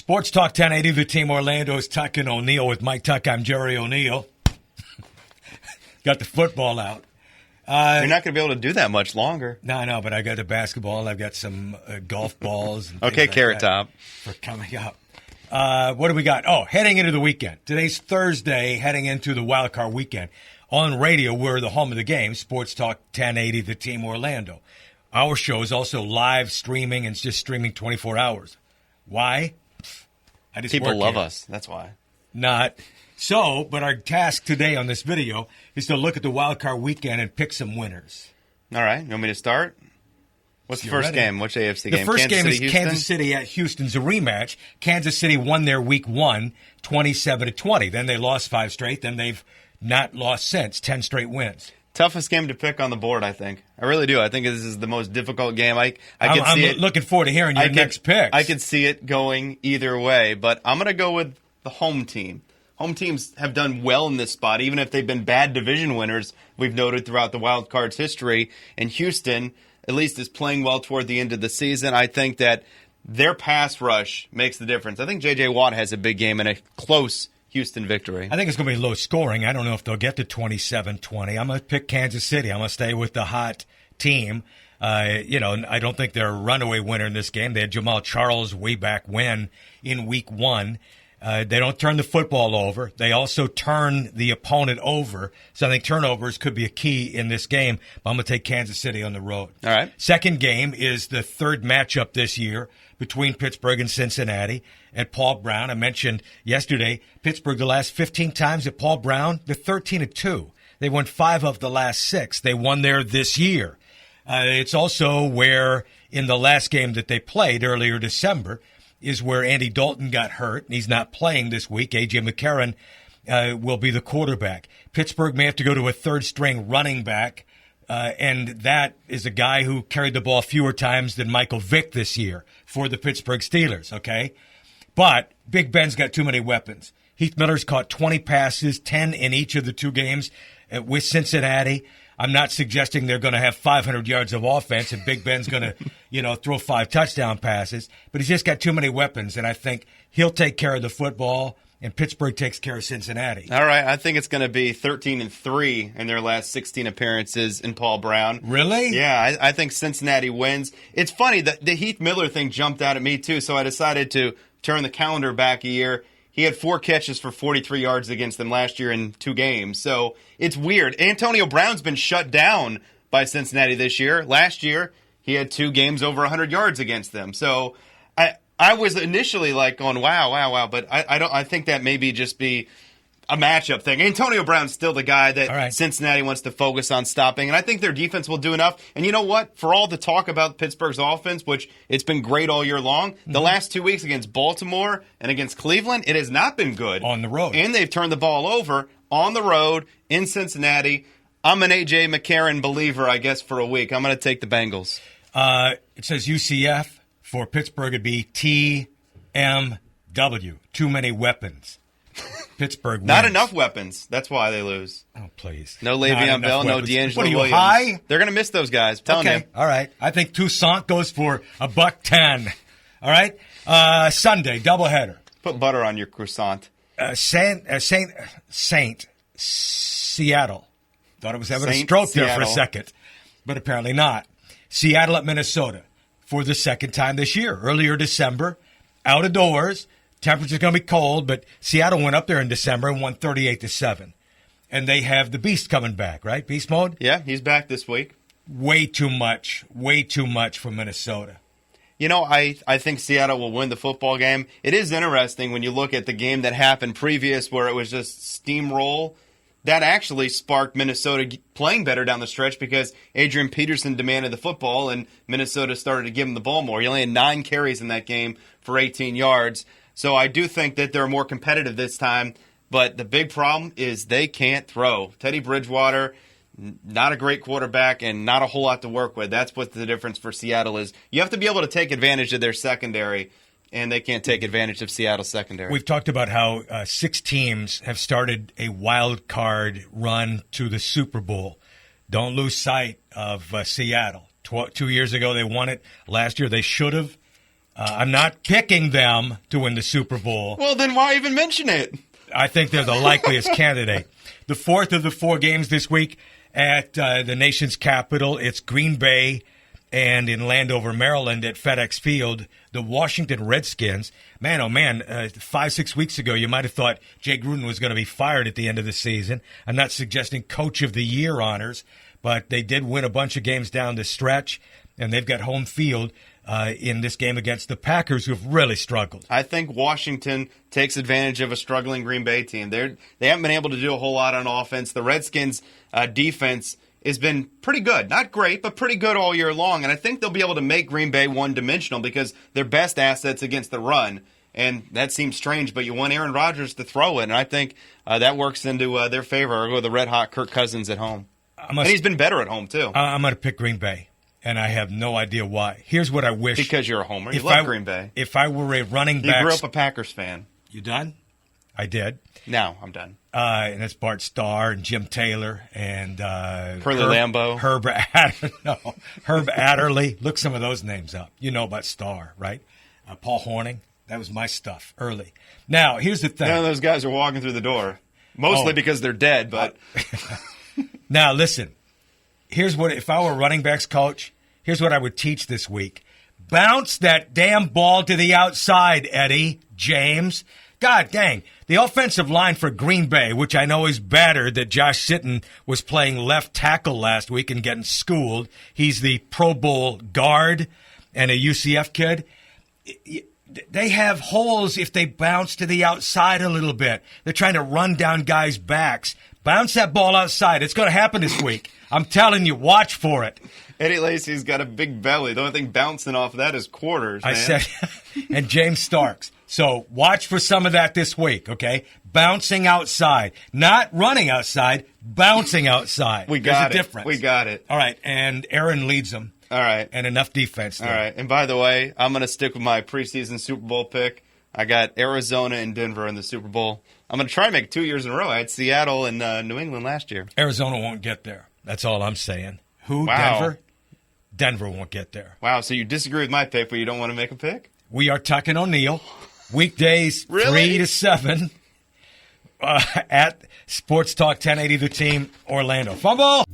Sports Talk 1080, the team Orlando's Tuck and O'Neill with Mike Tuck. I'm Jerry O'Neill. Got the football out. You're not going to be able to do that much longer. No, I know, but I got the basketball. I've got some golf balls. And okay, like Carrot Top. For coming up. What do we got? Oh, heading into the weekend. Today's Thursday, heading into the wild card weekend. On radio, we're the home of the game, Sports Talk 1080, the team Orlando. Our show is also live streaming and it's just streaming 24 hours. Why? People love us. That's why. Not. So, but our task today on this video is to look at the wild card weekend and pick some winners. All right. You want me to start? What's the first game? Which AFC game? The first game is Houston? Kansas City at Houston's a rematch. Kansas City won their week 1, 27-20. Then they lost 5 straight. Then they've not lost since, 10 straight wins. Toughest game to pick on the board, I think. I really do. I think this is the most difficult game. I'm looking forward to hearing your next pick. I could see it going either way, but I'm going to go with the home team. Home teams have done well in this spot, even if they've been bad division winners, we've noted throughout the wild card's history. And Houston, at least, is playing well toward the end of the season. I think that their pass rush makes the difference. I think J.J. Watt has a big game and a close Houston victory. I think it's going to be low scoring. I don't know if they'll get to 27-20. I'm going to pick Kansas City. I'm going to stay with the hot team. I don't think they're a runaway winner in this game. They had Jamal Charles way back when in week 1. They don't turn the football over. They also turn the opponent over. So I think turnovers could be a key in this game. But I'm going to take Kansas City on the road. All right. Second game is the third matchup this year between Pittsburgh and Cincinnati at Paul Brown. I mentioned yesterday, Pittsburgh the last 15 times at Paul Brown, they're 13-2. They won 5 of the last 6. They won there this year. It's also where in the last game that they played earlier December is where Andy Dalton got hurt, and he's not playing this week. A.J. McCarron will be the quarterback. Pittsburgh may have to go to a third-string running back, and that is a guy who carried the ball fewer times than Michael Vick this year for the Pittsburgh Steelers, okay? But Big Ben's got too many weapons. Heath Miller's caught 20 passes, 10 in each of the 2 games with Cincinnati. I'm not suggesting they're going to have 500 yards of offense and Big Ben's going to, throw 5 touchdown passes. But he's just got too many weapons, and I think he'll take care of the football, and Pittsburgh takes care of Cincinnati. All right. I think it's going to be 13-3 in their last 16 appearances in Paul Brown. Really? Yeah, I think Cincinnati wins. It's funny, that the Heath Miller thing jumped out at me, too, so I decided to turn the calendar back a year. He had 4 catches for 43 yards against them last year in 2 games. So it's weird. Antonio Brown's been shut down by Cincinnati this year. Last year, he had 2 games over 100 yards against them. So I was initially like going, wow. But I think that maybe just be a matchup thing. Antonio Brown's still the guy that Cincinnati wants to focus on stopping, and I think their defense will do enough. And you know what? For all the talk about Pittsburgh's offense, which it's been great all year long, the last 2 weeks against Baltimore and against Cleveland, it has not been good. On the road. And they've turned the ball over on the road in Cincinnati. I'm an A.J. McCarron believer, I guess, for a week. I'm going to take the Bengals. It says UCF. For Pittsburgh, it'd be TMW. Too many weapons. Pittsburgh wins. Not enough weapons. That's why they lose. Oh, please. No Le'Veon Bell, no D'Angelo Williams. High? They're going to miss those guys. I'm telling you. All right. I think Toussaint goes for $110. All right. Sunday, doubleheader. Put butter on your croissant. Saint Seattle. Thought it was having a stroke there for a second, but apparently not. Seattle at Minnesota for the second time this year. Earlier December, out of doors. Temperature's going to be cold, but Seattle went up there in December and won 38-7. And they have the Beast coming back, right? Beast mode? Yeah, he's back this week. Way too much for Minnesota. You know, I think Seattle will win the football game. It is interesting when you look at the game that happened previous where it was just steamroll. That actually sparked Minnesota playing better down the stretch because Adrian Peterson demanded the football and Minnesota started to give him the ball more. He only had 9 carries in that game for 18 yards. So I do think that they're more competitive this time, but the big problem is they can't throw. Teddy Bridgewater, not a great quarterback and not a whole lot to work with. That's what the difference for Seattle is. You have to be able to take advantage of their secondary, and they can't take advantage of Seattle's secondary. We've talked about how 6 teams have started a wild card run to the Super Bowl. Don't lose sight of Seattle. 2 years ago they won it. Last year they should have. I'm not picking them to win the Super Bowl. Well, then why even mention it? I think they're the likeliest candidate. The fourth of the 4 games this week at the nation's capital, it's Green Bay and in Landover, Maryland at FedEx Field, the Washington Redskins. Man, oh man, 5-6 weeks ago, you might have thought Jay Gruden was going to be fired at the end of the season. I'm not suggesting Coach of the Year honors, but they did win a bunch of games down the stretch, and they've got home field in this game against the Packers, who have really struggled. I think Washington takes advantage of a struggling Green Bay team. They haven't been able to do a whole lot on offense. The Redskins' defense has been pretty good. Not great, but pretty good all year long. And I think they'll be able to make Green Bay one-dimensional because their best assets against the run. And that seems strange, but you want Aaron Rodgers to throw it. And I think that works into their favor. I'll go with the red-hot Kirk Cousins at home. And he's been better at home, too. I'm going to pick Green Bay. And I have no idea why. Here's what I wish. Because you're a homer. You love Green Bay. If I were a running back. You grew up a Packers fan. You done? I did. No, I'm done. And it's Bart Starr and Jim Taylor and Curly Lambeau. Herb Adderley. Look some of those names up. You know about Starr, right? Paul Hornung. That was my stuff early. Now, here's the thing. None of those guys are walking through the door. Mostly because they're dead, but. Now, listen. Here's what, if I were a running backs coach, here's what I would teach this week. Bounce that damn ball to the outside, Eddie James. God dang. The offensive line for Green Bay, which I know is battered, that Josh Sitton was playing left tackle last week and getting schooled. He's the Pro Bowl guard and a UCF kid. They have holes if they bounce to the outside a little bit. They're trying to run down guys' backs. Bounce that ball outside. It's going to happen this week. I'm telling you, watch for it. Eddie Lacy's got a big belly. The only thing bouncing off of that is quarters, man. I said, and James Starks. So watch for some of that this week, okay? Bouncing outside. Not running outside, bouncing outside. We got it. There's a difference. We got it. All right, and Aaron leads them. All right. And enough defense there. All right. And by the way, I'm going to stick with my preseason Super Bowl pick. I got Arizona and Denver in the Super Bowl. I'm going to try and make it 2 years in a row. I had Seattle and New England last year. Arizona won't get there. That's all I'm saying. Who? Wow. Denver? Denver won't get there. Wow, so you disagree with my pick, but you don't want to make a pick? We are Tuck and O'Neill. Weekdays, Really? 3 to 7 at Sports Talk 1080 The Team, Orlando. Fumble!